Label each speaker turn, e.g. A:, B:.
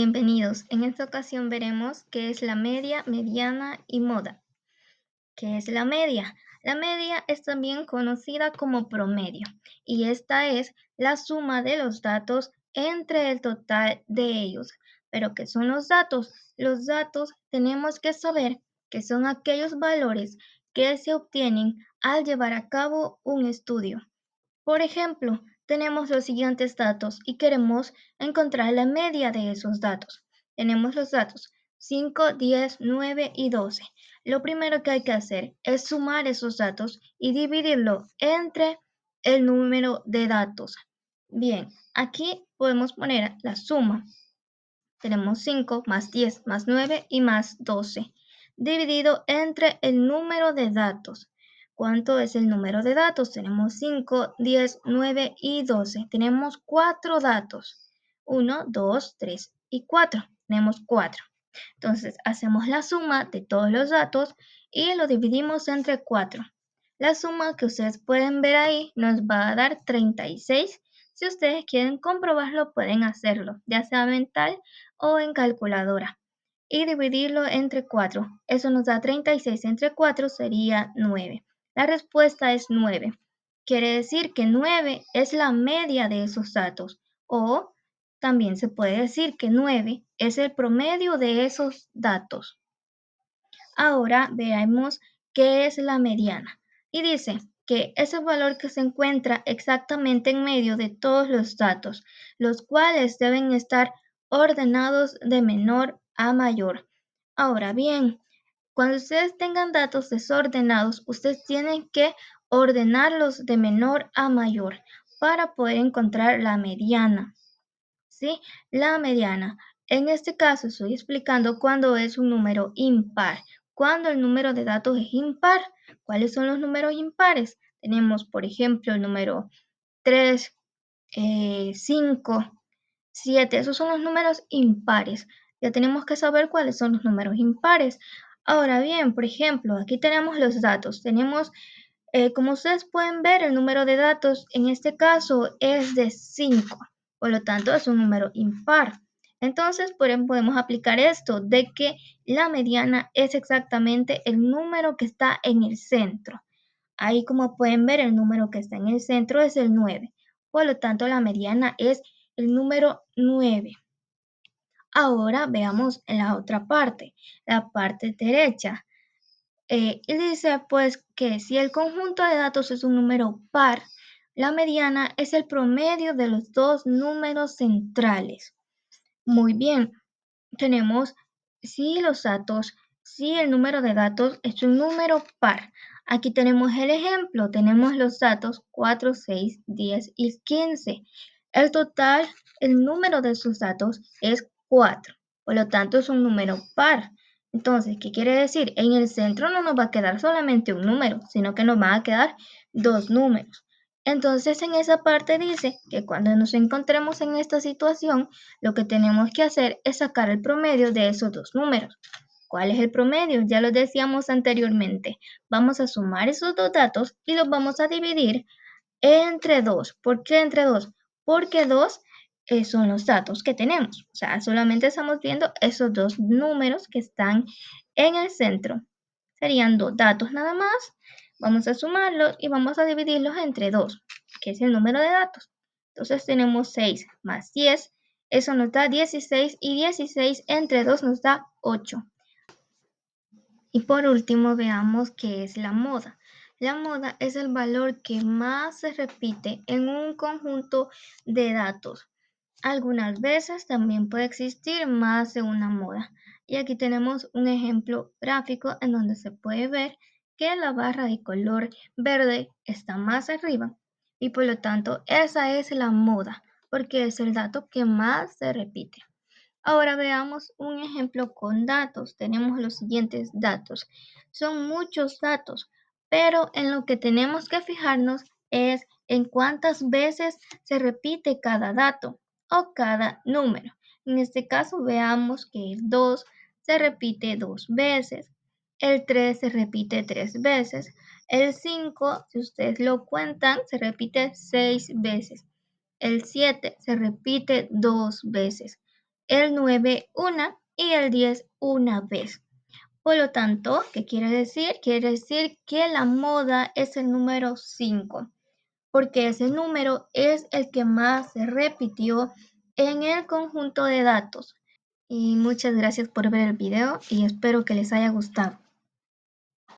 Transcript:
A: Bienvenidos. En esta ocasión veremos qué es la media, mediana y moda. ¿Qué es la media? La media es también conocida como promedio y esta es la suma de los datos entre el total de ellos. ¿Pero qué son los datos? Los datos tenemos que saber que son aquellos valores que se obtienen al llevar a cabo un estudio. Por ejemplo, tenemos los siguientes datos y queremos encontrar la media de esos datos. Tenemos los datos 5, 10, 9 y 12. Lo primero que hay que hacer es sumar esos datos y dividirlo entre el número de datos. Bien, aquí podemos poner la suma. Tenemos 5 más 10 más 9 y más 12, dividido entre el número de datos. ¿Cuánto es el número de datos? Tenemos 5, 10, 9 y 12. Tenemos 4 datos. 1, 2, 3 y 4. Tenemos 4. Entonces hacemos la suma de todos los datos y lo dividimos entre 4. La suma que ustedes pueden ver ahí nos va a dar 36. Si ustedes quieren comprobarlo, pueden hacerlo, ya sea mental o en calculadora. Y dividirlo entre 4. Eso nos da 36 entre 4 sería 9. La respuesta es 9. Quiere decir que 9 es la media de esos datos. O también se puede decir que 9 es el promedio de esos datos. Ahora veamos qué es la mediana. Y dice que es el valor que se encuentra exactamente en medio de todos los datos, los cuales deben estar ordenados de menor a mayor. Ahora bien, cuando ustedes tengan datos desordenados, ustedes tienen que ordenarlos de menor a mayor para poder encontrar la mediana. ¿Sí? La mediana. En este caso estoy explicando cuando es un número impar. Cuando el número de datos es impar. ¿Cuáles son los números impares? Tenemos, por ejemplo, el número 3, 5, 7. Esos son los números impares. Ya tenemos que saber cuáles son los números impares. Ahora bien, por ejemplo, aquí tenemos los datos. Tenemos, como ustedes pueden ver, el número de datos en este caso es de 5. Por lo tanto, es un número impar. Entonces, podemos aplicar esto de que la mediana es exactamente el número que está en el centro. Ahí, como pueden ver, el número que está en el centro es el 9. Por lo tanto, la mediana es el número 9. Ahora veamos la otra parte, la parte derecha. Y dice pues que si el conjunto de datos es un número par, la mediana es el promedio de los dos números centrales. Muy bien, tenemos si los datos, si el número de datos es un número par. Aquí tenemos el ejemplo, tenemos los datos 4, 6, 10 y 15. El total, el número de sus datos es 4, por lo tanto es un número par. Entonces, ¿qué quiere decir? En el centro no nos va a quedar solamente un número, sino que nos van a quedar dos números. Entonces, en esa parte dice que cuando nos encontremos en esta situación, lo que tenemos que hacer es sacar el promedio de esos dos números. ¿Cuál es el promedio? Ya lo decíamos anteriormente. Vamos a sumar esos dos datos y los vamos a dividir entre 2. ¿Por qué entre 2? Porque 2 son los datos que tenemos. O sea, solamente estamos viendo esos dos números que están en el centro. Serían dos datos nada más. Vamos a sumarlos y vamos a dividirlos entre 2, que es el número de datos. Entonces tenemos 6 más 10. Eso nos da 16 y 16 entre 2 nos da 8. Y por último veamos qué es la moda. La moda es el valor que más se repite en un conjunto de datos. Algunas veces también puede existir más de una moda. Y aquí tenemos un ejemplo gráfico en donde se puede ver que la barra de color verde está más arriba y por lo tanto esa es la moda porque es el dato que más se repite. Ahora veamos un ejemplo con datos. Tenemos los siguientes datos. Son muchos datos, pero en lo que tenemos que fijarnos es en cuántas veces se repite cada dato o cada número. En este caso veamos que el 2 se repite 2 veces, el 3 se repite 3 veces, el 5, si ustedes lo cuentan, se repite 6 veces, el 7 se repite 2 veces. el 9 una y el 10 una vez. Por lo tanto, ¿qué quiere decir? Quiere decir que la moda es el número 5, porque ese número es el que más se repitió en el conjunto de datos. Y muchas gracias por ver el video y espero que les haya gustado.